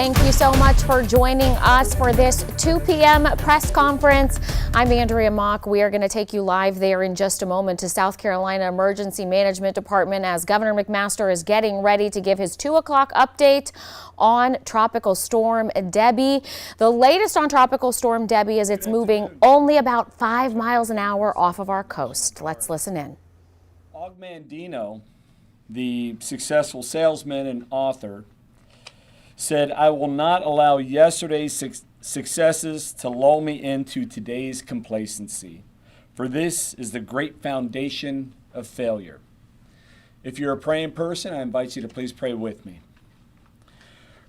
Thank you so much for joining us for this 2 p.m. press conference. I'm Andrea Mock. We are going to take you live there in just a moment to South Carolina Emergency Management Department as Governor McMaster is getting ready to give his 2 o'clock update on Tropical Storm Debby. The latest on Tropical Storm Debby is it's moving only about 5 miles an hour off of our coast. Let's listen in. Og Mandino, the successful salesman and author, said, "I will not allow yesterday's successes to lull me into today's complacency, for this is the great foundation of failure." If you're a praying person, I invite you to please pray with me.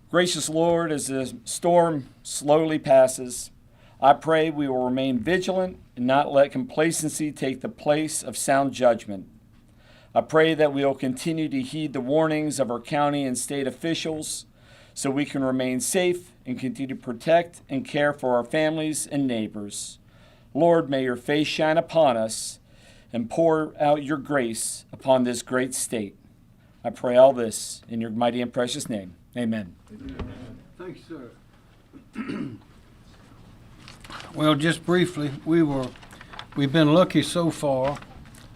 Gracious Lord, as the storm slowly passes, I pray we will remain vigilant and not let complacency take the place of sound judgment. I pray that we will continue to heed the warnings of our county and state officials so we can remain safe and continue to protect and care for our families and neighbors. Lord, may your face shine upon us and pour out your grace upon this great state. I pray all this in your mighty and precious name. Amen. Thanks, sir. Well, just briefly, we've been lucky so far.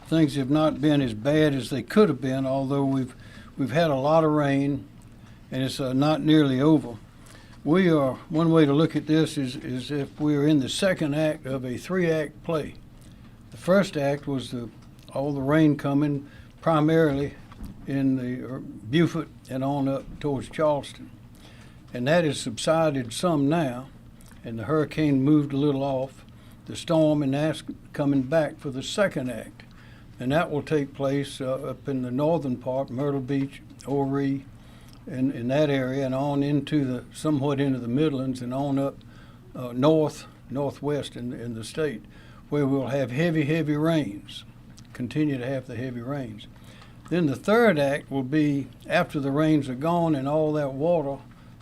Things have not been as bad as they could have been, although we've had a lot of rain, and it's not nearly over. One way to look at this is if we are in the second act of a 3-act play. The first act was all the rain coming primarily in the Beaufort and on up towards Charleston. And that has subsided some now, and the hurricane moved a little off the storm, and that's coming back for the second act. And that will take place up in the northern part, Myrtle Beach, Horry, in that area, and on into somewhat into the Midlands and on up northwest in the state, where we'll have heavy rains, continue to have the heavy rains. Then the third act will be after the rains are gone and all that water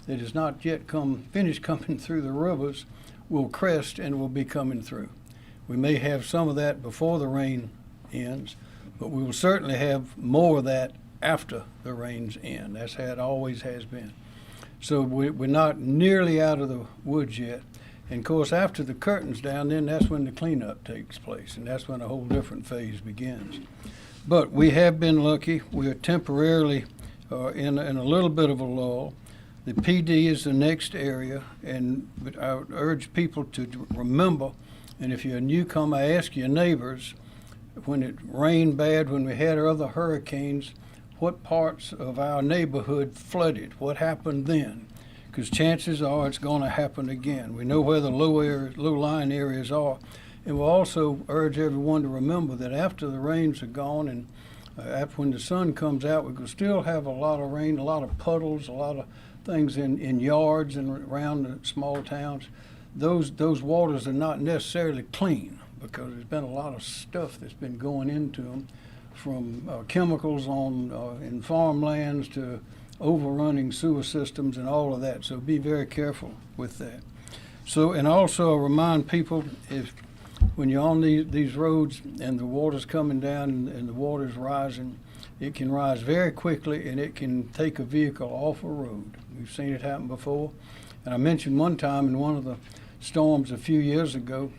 that has not yet finished coming through the rivers will crest and will be coming through. We may have some of that before the rain ends, but we will certainly have more of that after the rains end. That's how it always has been. So we're not nearly out of the woods yet. And of course, after the curtain's down, then that's when the cleanup takes place, and that's when a whole different phase begins. But we have been lucky. We are temporarily in a little bit of a lull. The PD is the next area, but I would urge people to remember, and if you're a newcomer, ask your neighbors, when it rained bad, when we had our other hurricanes, what parts of our neighborhood flooded? What happened then? Because chances are it's going to happen again. We know where the low-lying areas are. And we'll also urge everyone to remember that after the rains are gone and after when the sun comes out, we could still have a lot of rain, a lot of puddles, a lot of things in yards and around the small towns. Those waters are not necessarily clean because there's been a lot of stuff that's been going into them, from chemicals in farmlands to overrunning sewer systems and all of that. So be very careful with that. So, and also remind people, when you're on these roads and the water's coming down and the water's rising, it can rise very quickly and it can take a vehicle off a road. We've seen it happen before. And I mentioned one time in one of the storms a few years ago,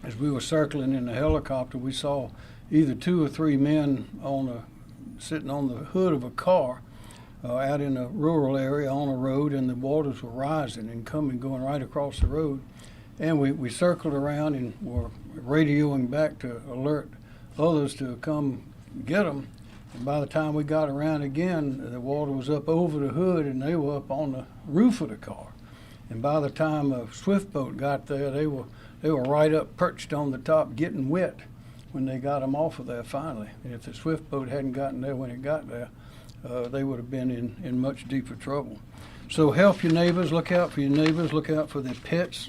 as we were circling in a helicopter, we saw either 2 or 3 men sitting on the hood of a car out in a rural area on a road, and the waters were rising and going right across the road. And we circled around and were radioing back to alert others to come get them. And by the time we got around again, the water was up over the hood and they were up on the roof of the car. And by the time a swift boat got there, they were right up perched on the top getting wet when they got them off of there finally. And if the swift boat hadn't gotten there when it got there, they would have been in much deeper trouble. So help your neighbors, look out for your neighbors, look out for their pets,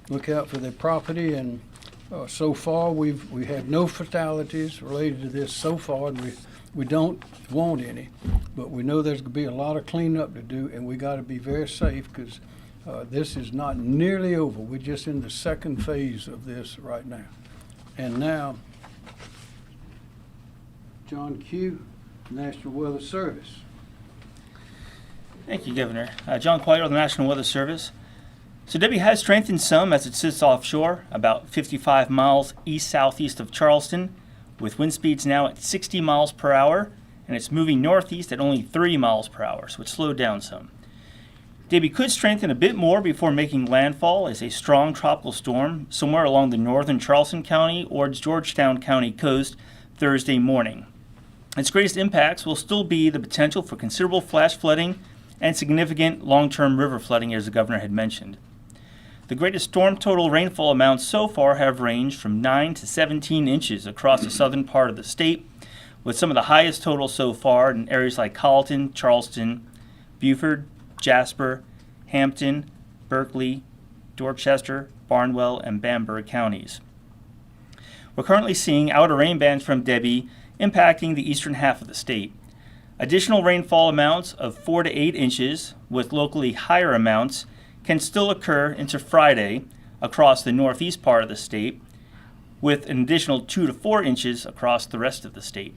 look out for their property. And so far we had no fatalities related to this so far, and we don't want any, but we know there's going to be a lot of cleanup to do, and we got to be very safe because this is not nearly over. We're just in the second phase of this right now. And now, John Q, National Weather Service. Thank you, Governor. John Quayle of the National Weather Service. So Debby has strengthened some as it sits offshore, about 55 miles east-southeast of Charleston, with wind speeds now at 60 miles per hour, and it's moving northeast at only 3 miles per hour, so it's slowed down some. Debby could strengthen a bit more before making landfall as a strong tropical storm somewhere along the northern Charleston County or Georgetown County coast Thursday morning. Its greatest impacts will still be the potential for considerable flash flooding and significant long-term river flooding, as the governor had mentioned. The greatest storm total rainfall amounts so far have ranged from 9 to 17 inches across the southern part of the state, with some of the highest totals so far in areas like Colleton, Charleston, Beaufort, Jasper, Hampton, Berkeley, Dorchester, Barnwell, and Bamberg counties. We're currently seeing outer rain bands from Debby impacting the eastern half of the state. Additional rainfall amounts of 4 to 8 inches, with locally higher amounts, can still occur into Friday across the northeast part of the state, with an additional 2 to 4 inches across the rest of the state.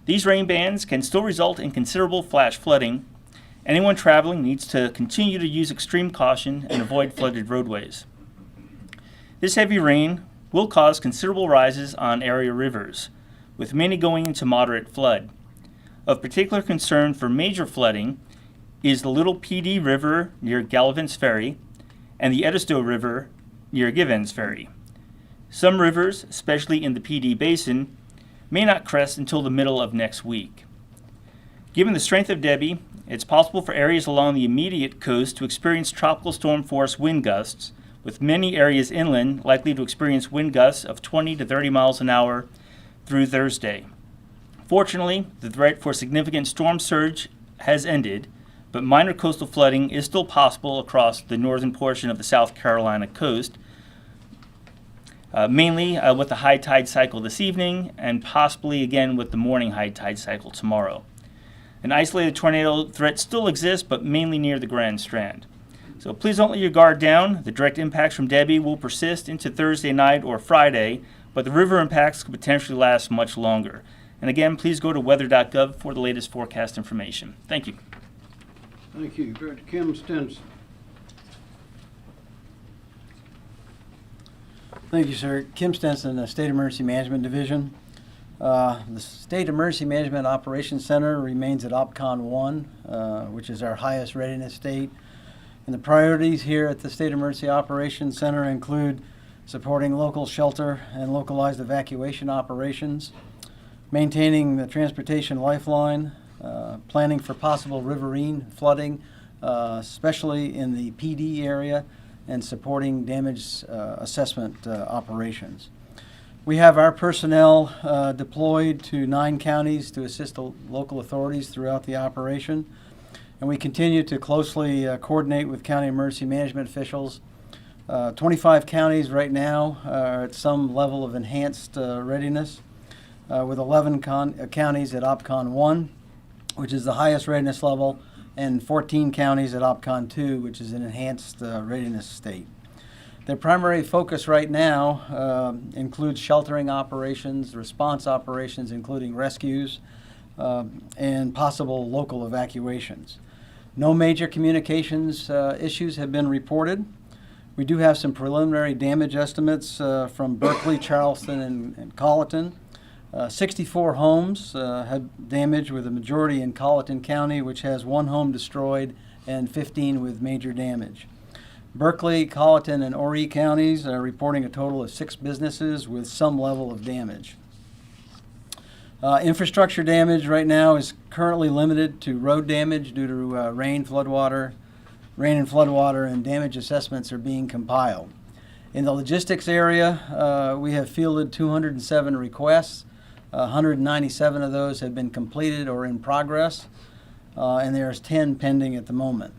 These rain bands can still result in considerable flash flooding. Anyone traveling needs to continue to use extreme caution and avoid flooded roadways. This heavy rain will cause considerable rises on area rivers, with many going into moderate flood. Of particular concern for major flooding is the Little PD River near Gallivan's Ferry and the Edisto River near Givens Ferry. Some rivers, especially in the PD Basin, may not crest until the middle of next week. Given the strength of Debby, it's possible for areas along the immediate coast to experience tropical storm force wind gusts, with many areas inland likely to experience wind gusts of 20 to 30 miles an hour through Thursday. Fortunately, the threat for significant storm surge has ended, but minor coastal flooding is still possible across the northern portion of the South Carolina coast, mainly with the high tide cycle this evening and possibly again with the morning high tide cycle tomorrow. An isolated tornado threat still exists, but mainly near the Grand Strand. So please don't let your guard down. The direct impacts from Debby will persist into Thursday night or Friday, but the river impacts could potentially last much longer. And again, please go to weather.gov for the latest forecast information. Thank you. Thank you. Kim Stenson. Thank you, sir. Kim Stenson, the State Emergency Management Division. The State Emergency Management Operations Center remains at OPCON 1, which is our highest readiness state. And the priorities here at the State Emergency Operations Center include supporting local shelter and localized evacuation operations, maintaining the transportation lifeline, planning for possible riverine flooding, especially in the PD area, and supporting damage assessment operations. We have our personnel deployed to 9 counties to assist the local authorities throughout the operation, and we continue to closely coordinate with county emergency management officials. 25 counties right now are at some level of enhanced readiness, with 11 counties at OPCON 1, which is the highest readiness level, and 14 counties at OPCON 2, which is an enhanced readiness state. Their primary focus right now includes sheltering operations, response operations, including rescues, and possible local evacuations. No major communications issues have been reported. We do have some preliminary damage estimates from Berkeley, Charleston, and Colleton. 64 homes had damage, with a majority in Colleton County, which has 1 home destroyed and 15 with major damage. Berkeley, Colleton, and Horry counties are reporting a total of 6 businesses with some level of damage. Infrastructure damage right now is currently limited to road damage due to rain and floodwater, and damage assessments are being compiled. In the logistics area, we have fielded 207 requests. 197 of those have been completed or in progress, and there's 10 pending at the moment.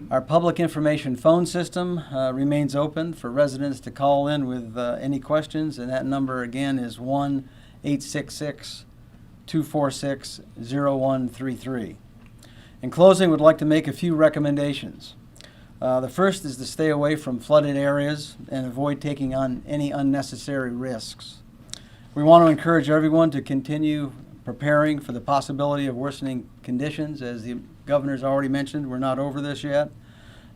Our public information phone system remains open for residents to call in with any questions, and that number again is 1-866-246-0133. In closing, we'd like to make a few recommendations. The first is to stay away from flooded areas and avoid taking on any unnecessary risks. We want to encourage everyone to continue preparing for the possibility of worsening conditions as the Governor's already mentioned, we're not over this yet.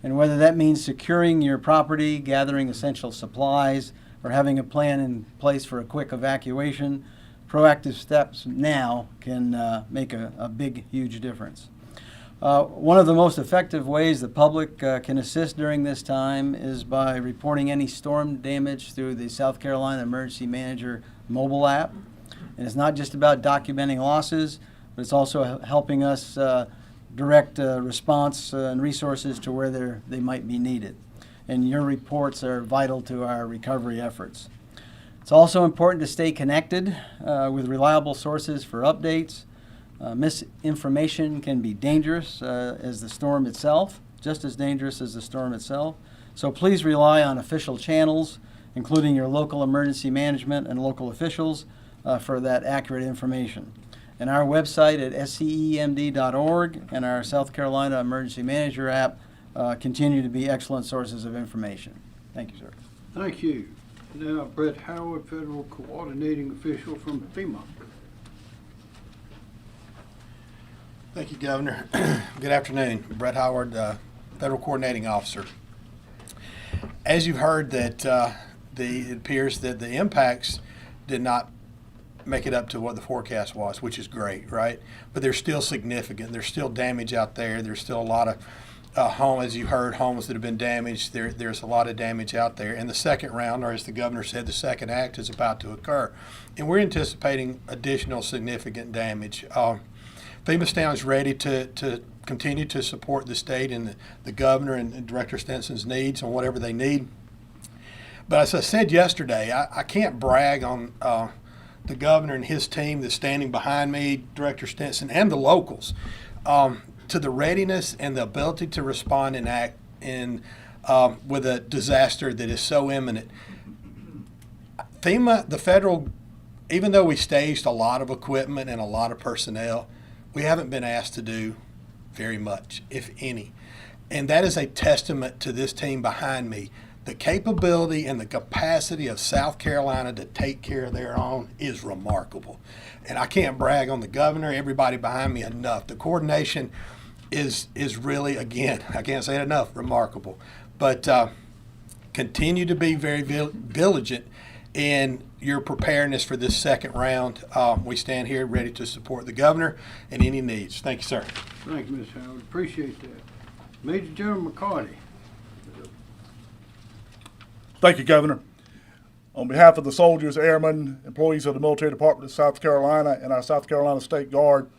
And whether that means securing your property, gathering essential supplies, or having a plan in place for a quick evacuation, proactive steps now can make a big, huge difference. One of the most effective ways the public can assist during this time is by reporting any storm damage through the South Carolina Emergency Manager mobile app. And it's not just about documenting losses, but it's also helping us direct response and resources to where they might be needed. And your reports are vital to our recovery efforts. It's also important to stay connected with reliable sources for updates. Misinformation can be dangerous as the storm itself, just as dangerous as the storm itself. So please rely on official channels, including your local emergency management and local officials, for that accurate information. And our website at scemd.org and our South Carolina Emergency Manager app continue to be excellent sources of information. Thank you, sir. Thank you. Now, Brett Howard, Federal Coordinating Official from FEMA. Thank you, Governor. Good afternoon. Brett Howard, Federal Coordinating Officer. As you've heard, that it appears that the impacts did not make it up to what the forecast was, which is great, right? But they're still significant. There's still damage out there. There's still a lot of homes, as you heard, homes that have been damaged. There's a lot of damage out there. And the second round, or as the governor said, the second act is about to occur. And we're anticipating additional significant damage. FEMA stands ready to continue to support the state and the governor and Director Stinson's needs on whatever they need. But as I said yesterday, I can't brag on the governor and his team that's standing behind me, Director Stinson, and the locals, to the readiness and the ability to respond and act with a disaster that is so imminent. FEMA, the federal, even though we staged a lot of equipment and a lot of personnel, we haven't been asked to do very much, if any. And that is a testament to this team behind me. The capability and the capacity of South Carolina to take care of their own is remarkable. And I can't brag on the governor, everybody behind me enough. The coordination is really, again, I can't say it enough, remarkable. But continue to be very vigilant in your preparedness for this second round. We stand here ready to support the governor and any needs. Thank you, sir. Thank you, Ms. Howard. Appreciate that. Major General McCarty. Thank you, Governor. On behalf of the soldiers, airmen, employees of the Military Department of South Carolina and our South Carolina State Guard,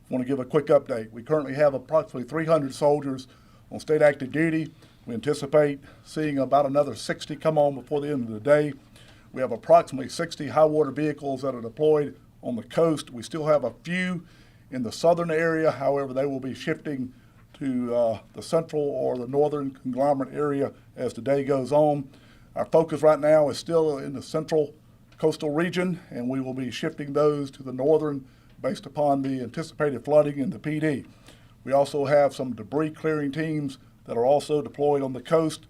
I want to give a quick update. We currently have approximately 300 soldiers on state active duty. We anticipate seeing about another 60 come on before the end of the day. We have approximately 60 high water vehicles that are deployed on the coast. We still have a few in the southern area. However, they will be shifting to the central or the northern conglomerate area as the day goes on. Our focus right now is still in the central coastal region, and we will be shifting those to the northern based upon the anticipated flooding in the PD. We also have some debris clearing teams that are also deployed on the coast.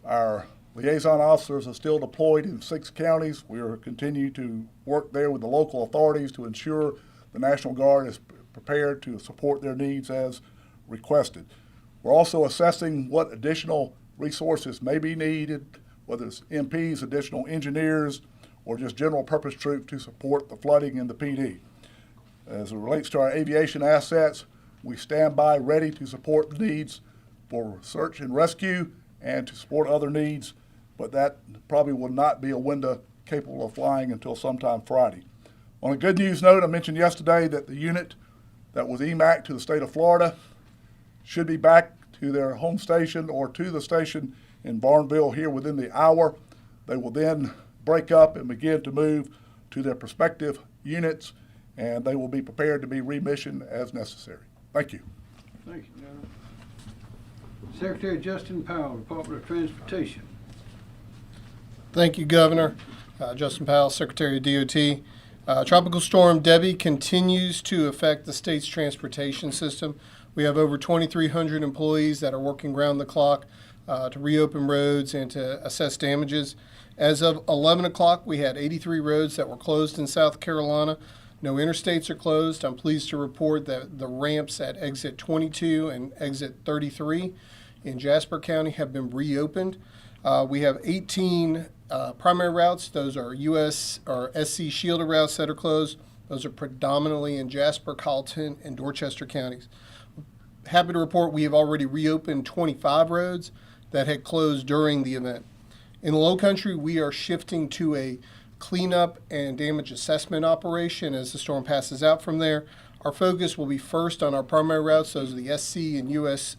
Our liaison officers are still deployed in 6 counties. We are continuing to work there with the local authorities to ensure the National Guard is prepared to support their needs as requested. We're also assessing what additional resources may be needed, whether it's MPs, additional engineers, or just general purpose troops to support the flooding in the PD. As it relates to our aviation assets, we stand by ready to support the needs for search and rescue and to support other needs, but that probably will not be a window capable of flying until sometime Friday. On a good news note, I mentioned yesterday that the unit that was EMAC to the state of Florida should be back to their home station or to the station in Barnville here within the hour. They will then break up and begin to move to their prospective units, and they will be prepared to be remissioned as necessary. Thank you. Thank you, General. Secretary Justin Powell, Department of Transportation. Thank you, Governor. Justin Powell, Secretary of DOT. Tropical Storm Debby continues to affect the state's transportation system. We have over 2,300 employees that are working round the clock to reopen roads and to assess damages. As of 11 o'clock, we had 83 roads that were closed in South Carolina. No interstates are closed. I'm pleased to report that the ramps at exit 22 and exit 33 in Jasper County have been reopened. We have 18 primary routes. Those are US or SC shielded routes that are closed. Those are predominantly in Jasper, Colleton, and Dorchester counties. Happy to report we have already reopened 25 roads that had closed during the event. In the Low Country, we are shifting to a cleanup and damage assessment operation as the storm passes out from there. Our focus will be first on our primary routes, those are the SC and US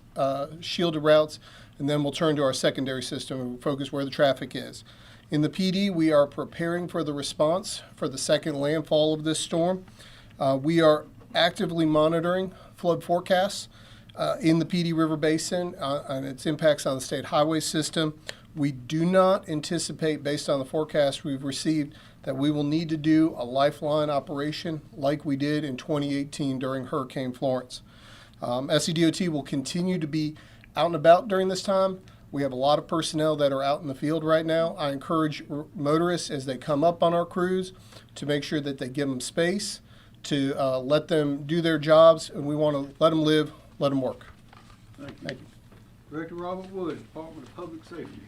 shielded routes, and then we'll turn to our secondary system and focus where the traffic is. In the PD, we are preparing for the response for the second landfall of this storm. We are actively monitoring flood forecasts in the PD River Basin and its impacts on the state highway system. We do not anticipate, based on the forecast we've received, that we will need to do a lifeline operation like we did in 2018 during Hurricane Florence. SCDOT will continue to be out and about during this time. We have a lot of personnel that are out in the field right now. I encourage motorists as they come up on our crews to make sure that they give them space, to let them do their jobs, and we want to let them live, let them work. Thank you. Director Robert Wood, Department of Public Safety.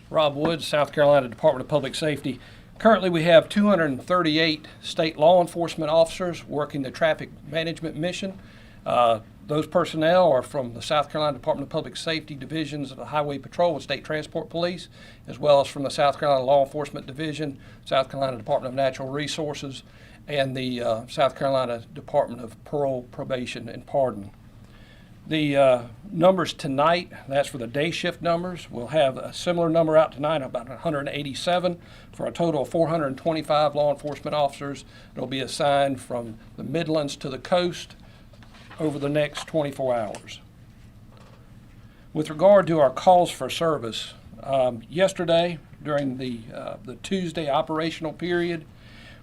Rob Woods, South Carolina Department of Public Safety. Currently, we have 238 state law enforcement officers working the traffic management mission. Those personnel are from the South Carolina Department of Public Safety divisions of the Highway Patrol and State Transport Police, as well as from the South Carolina Law Enforcement Division, South Carolina Department of Natural Resources, and the South Carolina Department of Parole, Probation, and Pardon. The numbers tonight, that's for the day shift numbers. We'll have a similar number out tonight, about 187, for a total of 425 law enforcement officers that will be assigned from the Midlands to the coast over the next 24 hours. With regard to our calls for service, yesterday during the Tuesday operational period,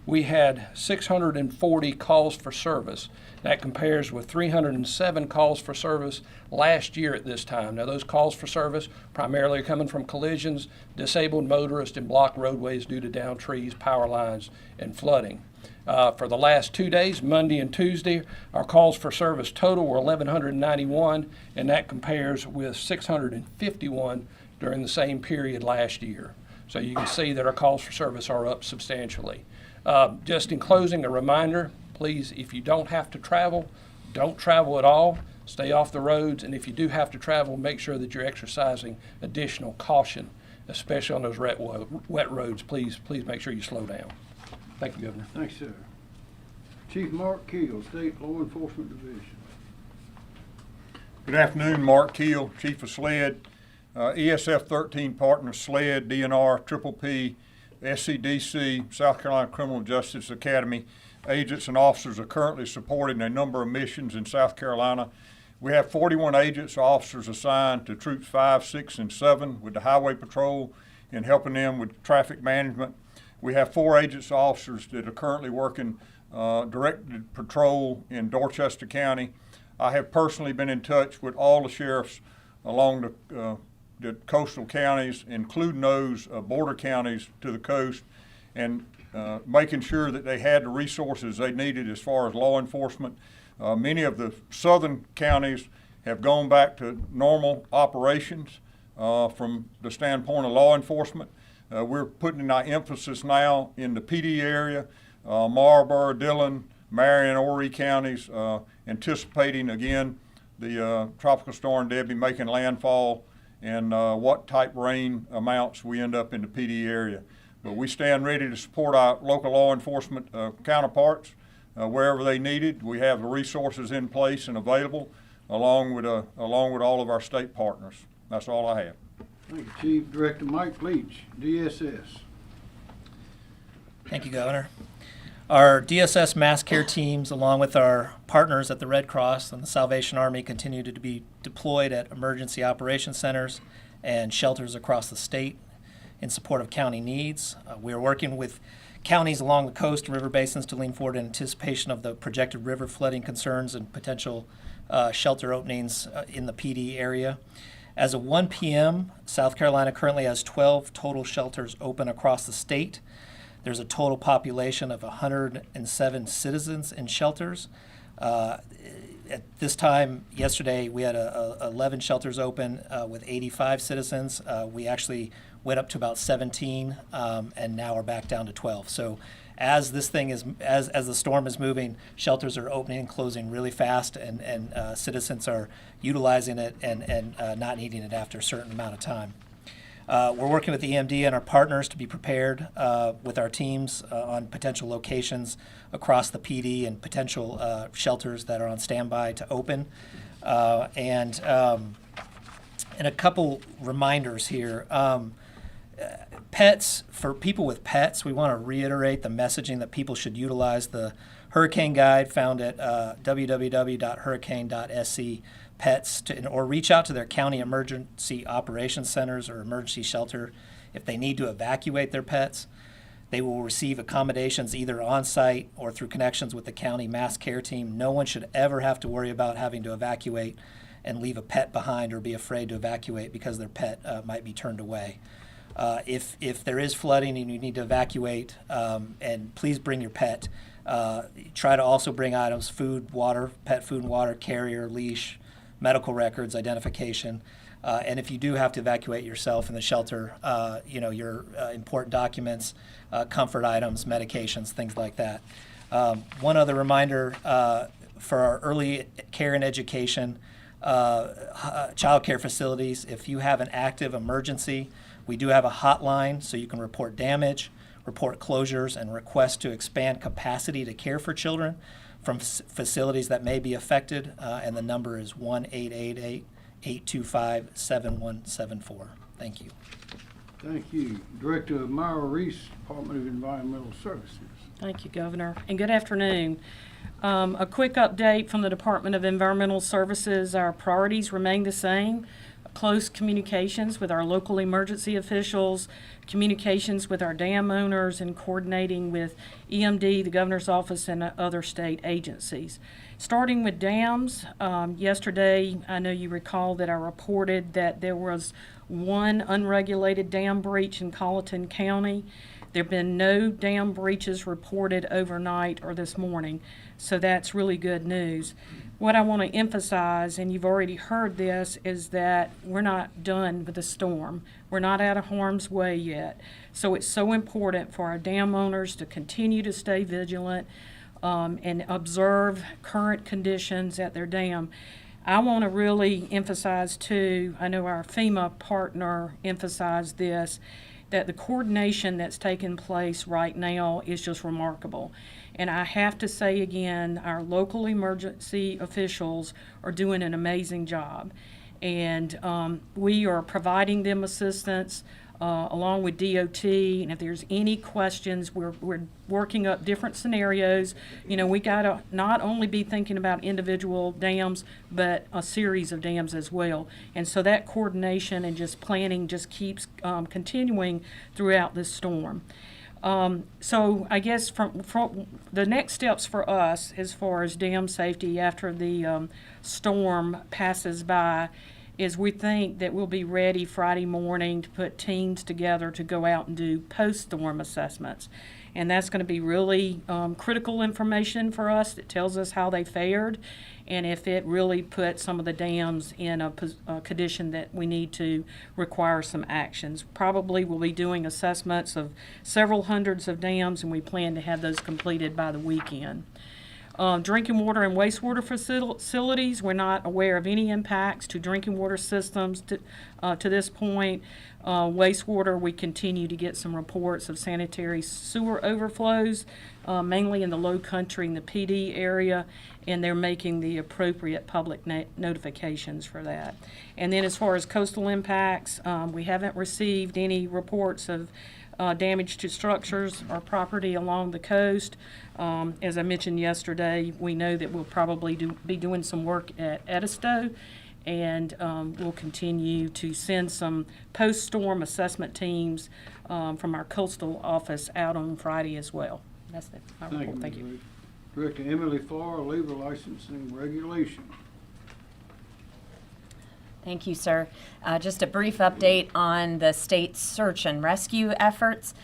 we had 640 calls for service. That compares with 307 calls for service last year at this time. Now, those calls for service primarily are coming from collisions, disabled motorists, and blocked roadways due to downed trees, power lines, and flooding. For the last 2 days, Monday and Tuesday, our calls for service total were 1,191, and that compares with 651 during the same period last year. So you can see that our calls for service are up substantially. Just in closing, a reminder, please, if you don't have to travel, don't travel at all. Stay off the roads, and if you do have to travel, make sure that you're exercising additional caution, especially on those wet roads. Please make sure you slow down. Thank you, Governor. Thanks, sir. Chief Mark Keel, State Law Enforcement Division. Good afternoon, Mark Keel, Chief of SLED. ESF 13 partners, SLED, DNR, Triple P, SCDC, South Carolina Criminal Justice Academy. Agents and officers are currently supporting a number of missions in South Carolina. We have 41 agents or officers assigned to Troops 5, 6, and 7 with the Highway Patrol in helping them with traffic management. We have 4 agents or officers that are currently working directed patrol in Dorchester County. I have personally been in touch with all the sheriffs along the coastal counties, including those border counties to the coast, and making sure that they had the resources they needed as far as law enforcement. Many of the southern counties have gone back to normal operations from the standpoint of law enforcement. We're putting our emphasis now in the PD area, Marlboro, Dillon, Marion, Horry counties, anticipating again the Tropical Storm Debby making landfall and what type rain amounts we end up in the PD area. But we stand ready to support our local law enforcement counterparts wherever they need it. We have the resources in place and available, along with all of our state partners. That's all I have. Thank you, Chief. Director Mike Leach, DSS. Thank you, Governor. Our DSS mass care teams, along with our partners at the Red Cross and the Salvation Army, continue to be deployed at emergency operation centers and shelters across the state in support of county needs. We are working with counties along the coast and river basins to lean forward in anticipation of the projected river flooding concerns and potential shelter openings in the PD area. As of 1 p.m., South Carolina currently has 12 total shelters open across the state. There's a total population of 107 citizens in shelters. At this time, yesterday, we had 11 shelters open with 85 citizens. We actually went up to about 17, and now are back down to 12. So as this thing is, as the storm is moving, shelters are opening and closing really fast, and citizens are utilizing it and not needing it after a certain amount of time. We're working with the EMD and our partners to be prepared with our teams on potential locations across the PD and potential shelters that are on standby to open. And a couple reminders here. Pets, for people with pets, we want to reiterate the messaging that people should utilize the hurricane guide found at www.hurricane.sc pets or reach out to their county emergency operations centers or emergency shelter if they need to evacuate their pets. They will receive accommodations either on site or through connections with the county mass care team. No one should ever have to worry about having to evacuate and leave a pet behind or be afraid to evacuate because their pet might be turned away. If there is flooding and you need to evacuate, and please bring your pet. Try to also bring items, food, water, pet food and water, carrier, leash, medical records, identification. And if you do have to evacuate yourself in the shelter, your important documents, comfort items, medications, things like that. One other reminder for our early care and education, child care facilities, if you have an active emergency, we do have a hotline so you can report damage, report closures, and request to expand capacity to care for children from facilities that may be affected, and the number is 1-888-825-7174. Thank you. Thank you. Director Myra Reese, Department of Environmental Services. Thank you, Governor, and good afternoon. A quick update from the Department of Environmental Services. Our priorities remain the same. Close communications with our local emergency officials, communications with our dam owners, and coordinating with EMD, the Governor's Office, and other state agencies. Starting with dams, yesterday I know you recall that I reported that there was one unregulated dam breach in Colleton County. There have been no dam breaches reported overnight or this morning, so that's really good news. What I want to emphasize, and you've already heard this, is that we're not done with the storm. We're not out of harm's way yet. So it's so important for our dam owners to continue to stay vigilant and observe current conditions at their dam. I want to really emphasize too, I know our FEMA partner emphasized this, that the coordination that's taking place right now is just remarkable. And I have to say again, our local emergency officials are doing an amazing job. And we are providing them assistance along with DOT. And if there's any questions, we're working up different scenarios. You know, we got to not only be thinking about individual dams, but a series of dams as well. And so that coordination and just planning just keeps continuing throughout this storm. So I guess from the next steps for us as far as dam safety after the storm passes by is we think that we'll be ready Friday morning to put teams together to go out and do post-storm assessments. And that's going to be really critical information for us. It tells us how they fared and if it really put some of the dams in a condition that we need to require some actions. Probably we'll be doing assessments of several hundreds of dams, and we plan to have those completed by the weekend. Drinking water and wastewater facilities, we're not aware of any impacts to drinking water systems to this point. Wastewater, we continue to get some reports of sanitary sewer overflows, mainly in the low country in the PD area, and they're making the appropriate public notifications for that. And then as far as coastal impacts, we haven't received any reports of damage to structures or property along the coast. As I mentioned yesterday, we know that we'll probably be doing some work at Edisto, and we'll continue to send some post-storm assessment teams from our coastal office out on Friday as well. That's my report. Thank you. Director Emily Farr, Labor Licensing Regulation. Thank you, sir. Just a brief update on the state's search and rescue efforts.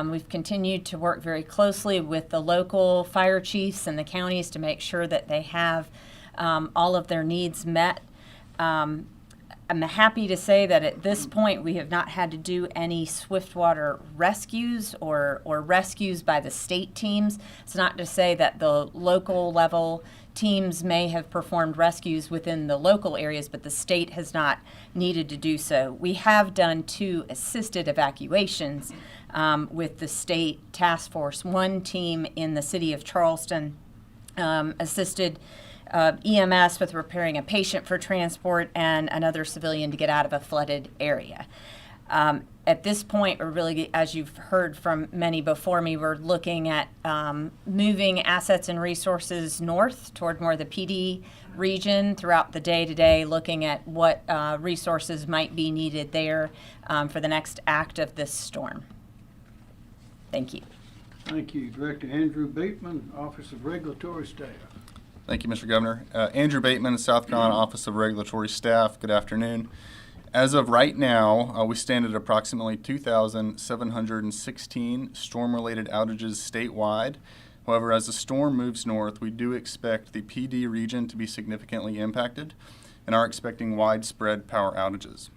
We've continued to work very closely with the local fire chiefs and the counties to make sure that they have all of their needs met. I'm happy to say that at this point we have not had to do any swiftwater rescues or rescues by the state teams. It's not to say that the local level teams may have performed rescues within the local areas, but the state has not needed to do so. We have done 2 assisted evacuations with the state task force. One team in the city of Charleston assisted EMS with preparing a patient for transport and another civilian to get out of a flooded area. At this point, we're really, as you've heard from many before me, we're looking at moving assets and resources north toward more of the PD region throughout the day today, looking at what resources might be needed there for the next act of this storm. Thank you. Thank you. Director Andrew Bateman, Office of Regulatory Staff. Thank you, Mr. Governor. Andrew Bateman, South Carolina Office of Regulatory Staff. Good afternoon. As of right now, we stand at approximately 2,716 storm-related outages statewide. However, as the storm moves north, we do expect the PD region to be significantly impacted and are expecting widespread power outages.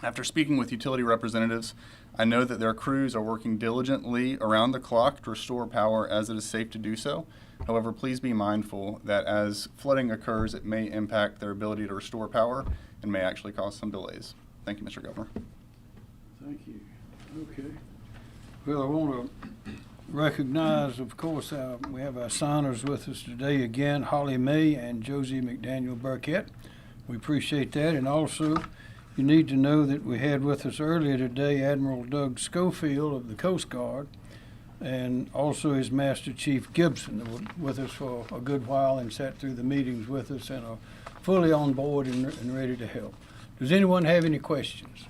After speaking with utility representatives, I know that their crews are working diligently around the clock to restore power as it is safe to do so. However, please be mindful that as flooding occurs, it may impact their ability to restore power and may actually cause some delays. Thank you, Mr. Governor. Thank you. Okay. Well, I want to recognize, of course, we have our signers with us today again, Holly May and Josie McDaniel Burkett. We appreciate that. And also, you need to know that we had with us earlier today Admiral Doug Schofield of the Coast Guard, and also his Master Chief Gibson, that was with us for a good while and sat through the meetings with us and are fully on board and ready to help. Does anyone have any questions?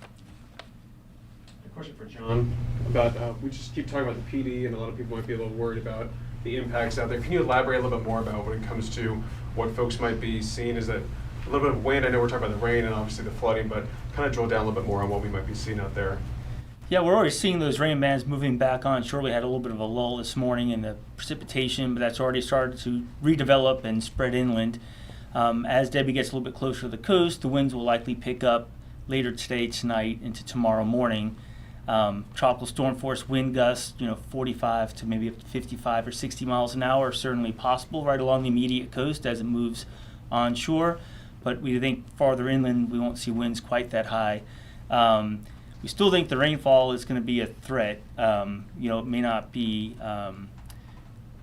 A question for John about, we just keep talking about the PD, and a lot of people might be a little worried about the impacts out there. Can you elaborate a little bit more about when it comes to what folks might be seeing? Is that a little bit of wind? I know we're talking about the rain and obviously the flooding, but kind of drill down a little bit more on what we might be seeing out there. Yeah, we're already seeing those rain bands moving back on shore. We had a little bit of a lull this morning in the precipitation, but that's already started to redevelop and spread inland. As Debbie gets a little bit closer to the coast, the winds will likely pick up later today, tonight, into tomorrow morning. Tropical storm force wind gusts, 45 to maybe up to 55 or 60 miles an hour are certainly possible right along the immediate coast as it moves onshore. But we think farther inland, we won't see winds quite that high. We still think the rainfall is going to be a threat. It may not be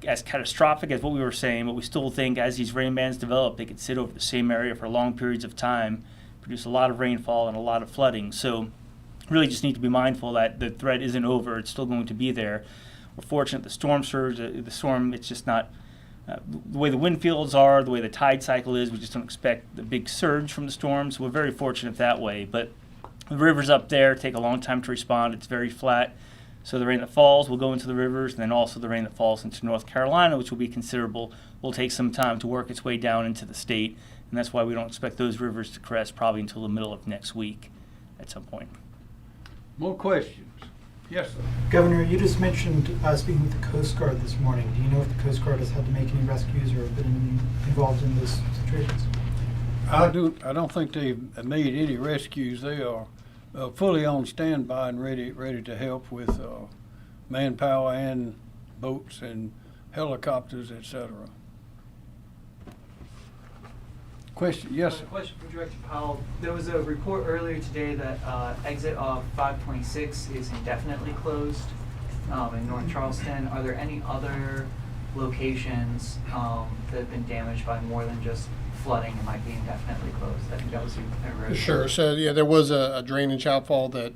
as catastrophic as what we were saying, but we still think as these rain bands develop, they could sit over the same area for long periods of time, produce a lot of rainfall and a lot of flooding. So really just need to be mindful that the threat isn't over. It's still going to be there. We're fortunate the storm surge, it's just not the way the wind fields are, the way the tide cycle is. We just don't expect the big surge from the storm, so we're very fortunate that way. But the rivers up there take a long time to respond. It's very flat. So the rain that falls will go into the rivers, and then also the rain that falls into North Carolina, which will be considerable, will take some time to work its way down into the state. And that's why we don't expect those rivers to crest probably until the middle of next week at some point. More questions? Yes, sir. Governor, you just mentioned speaking with the Coast Guard this morning. Do you know if the Coast Guard has had to make any rescues or been involved in those situations? I don't think they've made any rescues. They are fully on standby and ready to help with manpower and boats and helicopters, etc. Question? Yes, sir. Question for Director Powell. There was a report earlier today that exit off 526 is indefinitely closed in North Charleston. Are there any other locations that have been damaged by more than just flooding and might be indefinitely closed? I think that was your Sure. So yeah, there was a drainage outfall that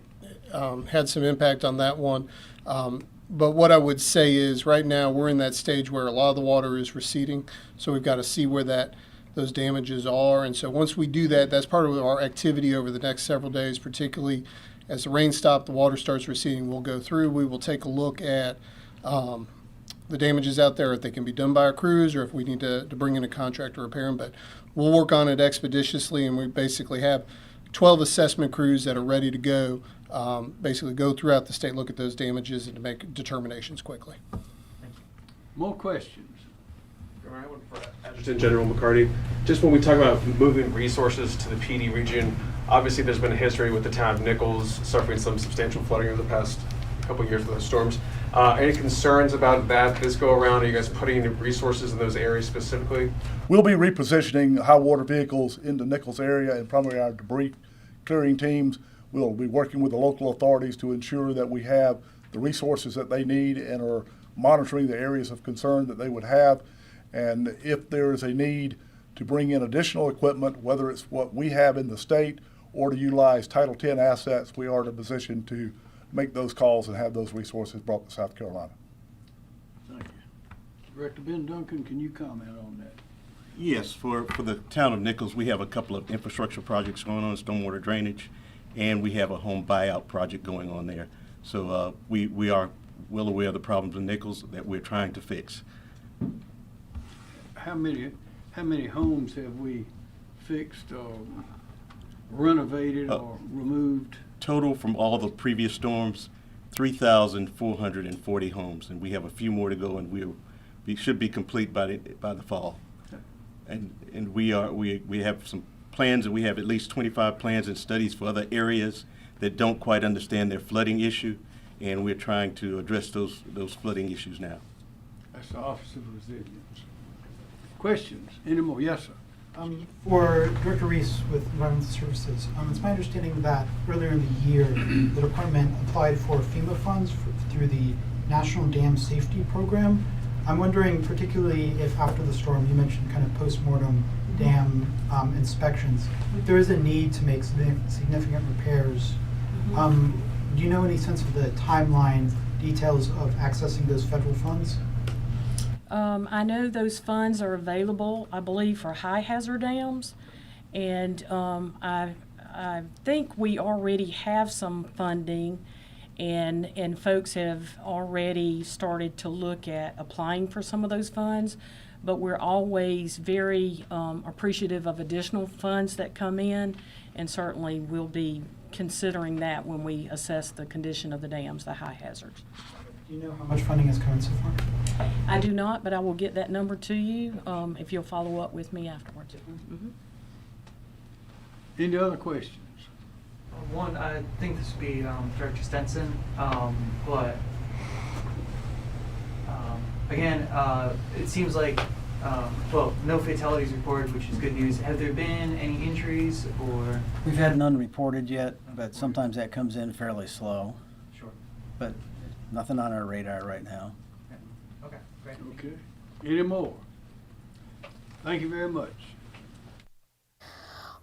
had some impact on that one. But what I would say is right now we're in that stage where a lot of the water is receding. So we've got to see where those damages are. And so once we do that, that's part of our activity over the next several days, particularly as the rain stops, the water starts receding, we'll go through. We will take a look at the damages out there, if they can be done by our crews or if we need to bring in a contractor to repair them. But we'll work on it expeditiously, and we basically have 12 assessment crews that are ready to go basically go throughout the state, look at those damages, and to make determinations quickly. More questions? I have one for Adjutant General McCarty. Just when we talk about moving resources to the PD region, obviously there's been a history with the town of Nicholls suffering some substantial flooding over the past couple of years with those storms. Any concerns about that this go around? Are you guys putting resources in those areas specifically? We'll be repositioning high water vehicles into Nicholls area, and primarily our debris clearing teams. We'll be working with the local authorities to ensure that we have the resources that they need and are monitoring the areas of concern that they would have. And if there is a need to bring in additional equipment, whether it's what we have in the state or to utilize Title 10 assets, we are in a position to make those calls and have those resources brought to South Carolina. Thank you. Director Ben Duncan, can you comment on that? Yes, for the town of Nicholls, we have a couple of infrastructure projects going on, stormwater drainage, and we have a home buyout project going on there. So we are well aware of the problems in Nicholls that we're trying to fix. How many homes have we fixed or renovated or removed? Total from all the previous storms, 3,440 homes, and we have a few more to go, and we should be complete by the fall. And we have some plans, and we have at least 25 plans and studies for other areas that don't quite understand their flooding issue, and we're trying to address those flooding issues now. That's the Office of Resilience. Questions? Any more? Yes, sir. For Director Reese with Environmental Services, it's my understanding that earlier in the year, the department applied for FEMA funds through the National Dam Safety Program. I'm wondering, particularly if after the storm, you mentioned kind of post-mortem dam inspections, if there is a need to make significant repairs. Do you know any sense of the timeline, details of accessing those federal funds? I know those funds are available, I believe, for high hazard dams, and I think we already have some funding, and folks have already started to look at applying for some of those funds, but we're always very appreciative of additional funds that come in, and certainly we'll be considering that when we assess the condition of the dams, the high hazards. Do you know how much funding has come in so far? I do not, but I will get that number to you if you'll follow up with me afterwards. Any other questions? One, I think this would be Director Stenson, but again, it seems like, well, no fatalities reported, which is good news. Have there been any injuries or? We've had none reported yet, but sometimes that comes in fairly slow. Sure. But nothing on our radar right now. Okay, great. Okay. Any more? Thank you very much.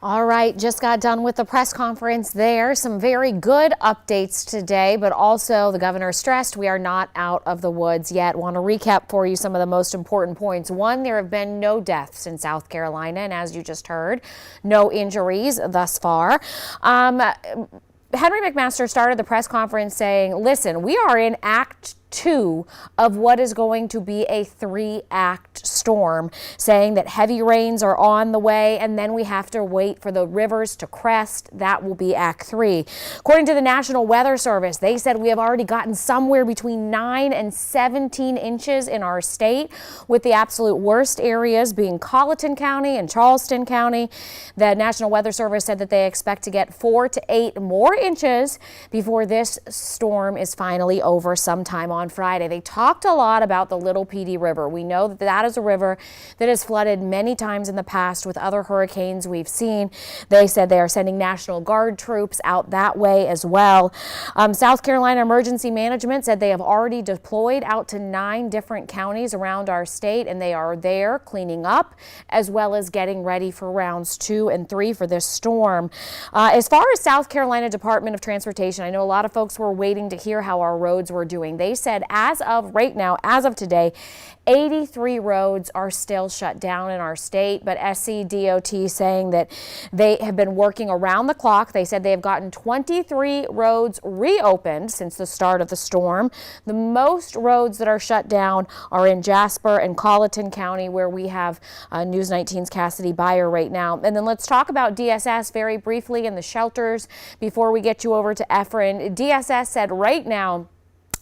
All right, just got done with the press conference there. Some very good updates today, but also the governor stressed we are not out of the woods yet. Want to recap for you some of the most important points. One, there have been no deaths in South Carolina, and as you just heard, no injuries thus far. Henry McMaster started the press conference saying, listen, we are in Act 2 of what is going to be a 3-act storm, saying that heavy rains are on the way and then we have to wait for the rivers to crest. That will be Act 3. According to the National Weather Service, they said we have already gotten somewhere between 9 and 17 inches in our state, with the absolute worst areas being Colleton County and Charleston County. The National Weather Service said that they expect to get 4 to 8 more inches before this storm is finally over sometime on Friday. They talked a lot about the Little PD River. We know that that is a river that has flooded many times in the past with other hurricanes we've seen. They said they are sending National Guard troops out that way as well. South Carolina Emergency Management said they have already deployed out to 9 different counties around our state, and they are there cleaning up as well as getting ready for rounds 2 and 3 for this storm. As far as South Carolina Department of Transportation, I know a lot of folks were waiting to hear how our roads were doing. They said said as of right now, as of today, 83 roads are still shut down in our state, but SCDOT saying that they have been working around the clock. They said they have gotten 23 roads reopened since the start of the storm. The most roads that are shut down are in Jasper and Colleton County, where we have News 19's Cassidy Byer right now. And then let's talk about DSS very briefly in the shelters before we get you over to Efren. DSS said right now,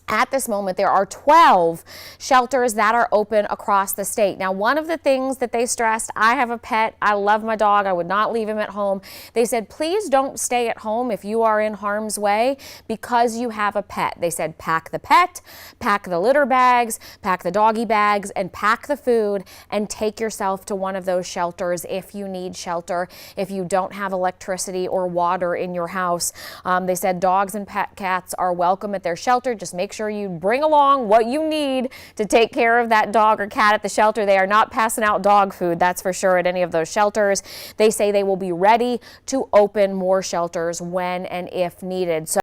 at this moment, there are 12 shelters that are open across the state. Now, one of the things that they stressed, I have a pet, I love my dog, I would not leave him at home. They said, please don't stay at home if you are in harm's way because you have a pet. They said, pack the pet, pack the litter bags, pack the doggy bags, and pack the food, and take yourself to one of those shelters if you need shelter, if you don't have electricity or water in your house. They said dogs and pet cats are welcome at their shelter. Just make sure you bring along what you need to take care of that dog or cat at the shelter. They are not passing out dog food, that's for sure, at any of those shelters. They say they will be ready to open more shelters when and if needed. So